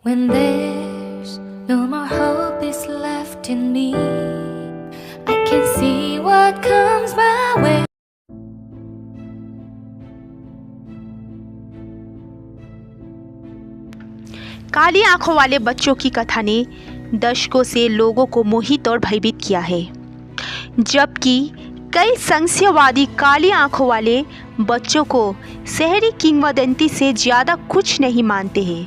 When there's no more hope is left in me, I can see what comes my way. काली आंखों वाले बच्चों की कथा ने दशकों से लोगों को मोहित और भयभीत किया है, जबकि कई संशयवादी काली आंखों वाले बच्चों को शहरी किंवदंती से ज़्यादा कुछ नहीं मानते हैं।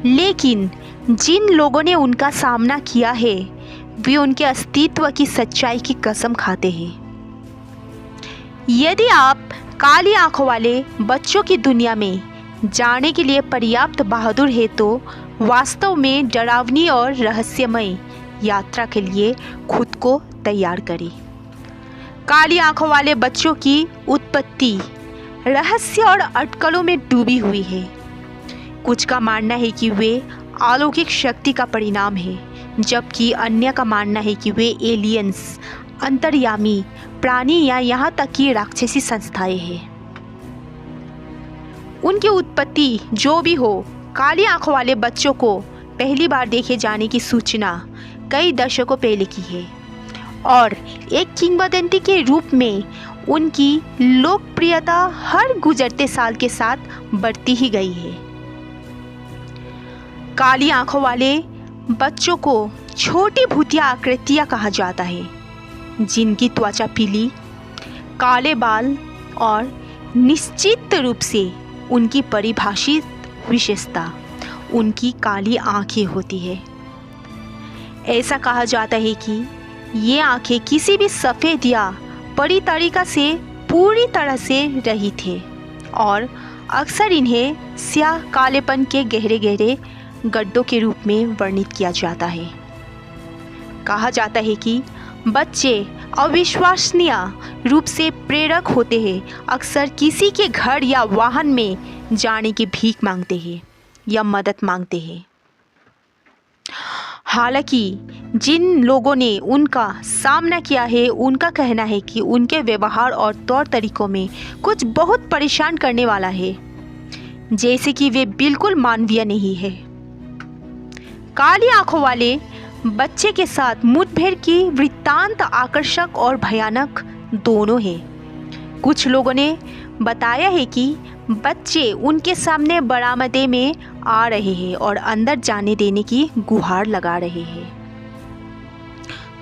लेकिन जिन लोगों ने उनका सामना किया है वे उनके अस्तित्व की सच्चाई की कसम खाते हैं। यदि आप काली आंखों वाले बच्चों की दुनिया में जाने के लिए पर्याप्त बहादुर है तो वास्तव में डरावनी और रहस्यमय यात्रा के लिए खुद को तैयार करें। काली आंखों वाले बच्चों की उत्पत्ति रहस्य और अटकलों में डूबी हुई है। कुछ का मानना है कि वे अलौकिक शक्ति का परिणाम है, जबकि अन्य का मानना है कि वे एलियंस, अंतर्यामी प्राणी या यहाँ तक कि राक्षसी संस्थाएं हैं। उनकी उत्पत्ति जो भी हो, काली आंखों वाले बच्चों को पहली बार देखे जाने की सूचना कई दशकों पहले की है और एक किंवदंती के रूप में उनकी लोकप्रियता हर गुजरते साल के साथ बढ़ती ही गई है। काली आंखों वाले बच्चों को छोटी भूतिया आकृतियाँ कहा जाता है, जिनकी त्वचा पीली, काले बाल और निश्चित रूप से उनकी परिभाषित विशेषता उनकी काली आंखें होती है। ऐसा कहा जाता है कि ये आंखें किसी भी सफ़ेद या बड़ी तरीका से पूरी तरह से रहित है और अक्सर इन्हें स्याह कालेपन के गहरे गहरे गड्ढों के रूप में वर्णित किया जाता है। कहा जाता है कि बच्चे अविश्वसनीय रूप से प्रेरक होते हैं, अक्सर किसी के घर या वाहन में जाने की भीख मांगते हैं या मदद मांगते हैं। हालांकि जिन लोगों ने उनका सामना किया है उनका कहना है कि उनके व्यवहार और तौर तरीकों में कुछ बहुत परेशान करने वाला है, जैसे कि वे बिल्कुल मानवीय नहीं है। काली आंखों वाले बच्चे के साथ मुठभेड़ की वृत्तांत आकर्षक और भयानक दोनों है। कुछ लोगों ने बताया है कि बच्चे उनके सामने बरामदे में आ रहे हैं और अंदर जाने देने की गुहार लगा रहे हैं।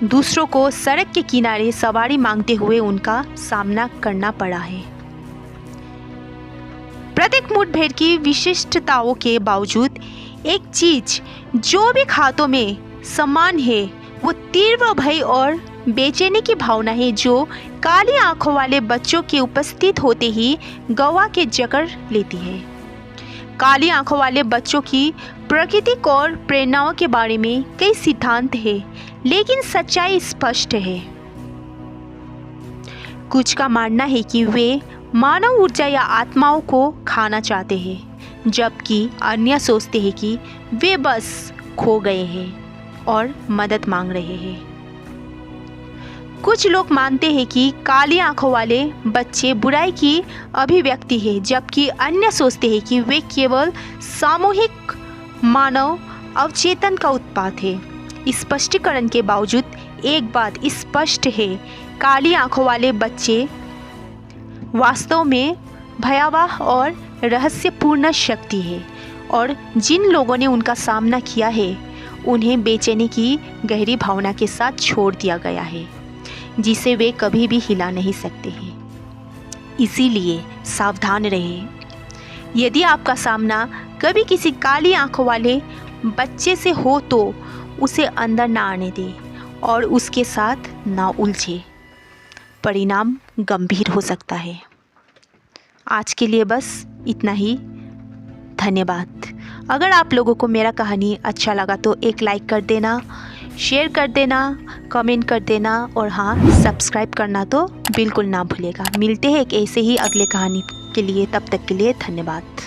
दूसरों को सड़क के किनारे सवारी मांगते हुए उनका सामना करना पड़ा है। प्रत्येक मुठभेड़ की विशिष्टताओं के बावजूद एक चीज जो भी खातों में समान है वो तीव्र भय और बेचैनी की भावना है, जो काली आंखों वाले बच्चों के उपस्थित होते ही गवाह के जकड़ लेती है। काली आंखों वाले बच्चों की प्राकृतिक और प्रेरणाओं के बारे में कई सिद्धांत हैं, लेकिन सच्चाई स्पष्ट है। कुछ का मानना है कि वे मानव ऊर्जा या आत्माओं को खाना चाहते हैं, जबकि अन्य सोचते हैं कि वे बस खो गए हैं और मदद मांग रहे हैं। कुछ लोग मानते हैं कि काली आंखों वाले बच्चे बुराई की अभिव्यक्ति है, जबकि अन्य सोचते हैं कि वे केवल सामूहिक मानव अवचेतन का उत्पाद है। स्पष्टीकरण के बावजूद एक बात स्पष्ट है, काली आंखों वाले बच्चे वास्तव में भयावह और रहस्यपूर्ण शक्ति है और जिन लोगों ने उनका सामना किया है उन्हें बेचैनी की गहरी भावना के साथ छोड़ दिया गया है, जिसे वे कभी भी हिला नहीं सकते हैं। इसीलिए सावधान रहें। यदि आपका सामना कभी किसी काली आंखों वाले बच्चे से हो तो उसे अंदर ना आने दें और उसके साथ ना उलझे। परिणाम गंभीर हो सकता है। आज के लिए बस इतना ही। धन्यवाद। अगर आप लोगों को मेरा कहानी अच्छा लगा तो एक लाइक कर देना, शेयर कर देना, कमेंट कर देना और हाँ, सब्सक्राइब करना तो बिल्कुल ना भूलेगा। मिलते हैं एक ऐसे ही अगले कहानी के लिए, तब तक के लिए धन्यवाद।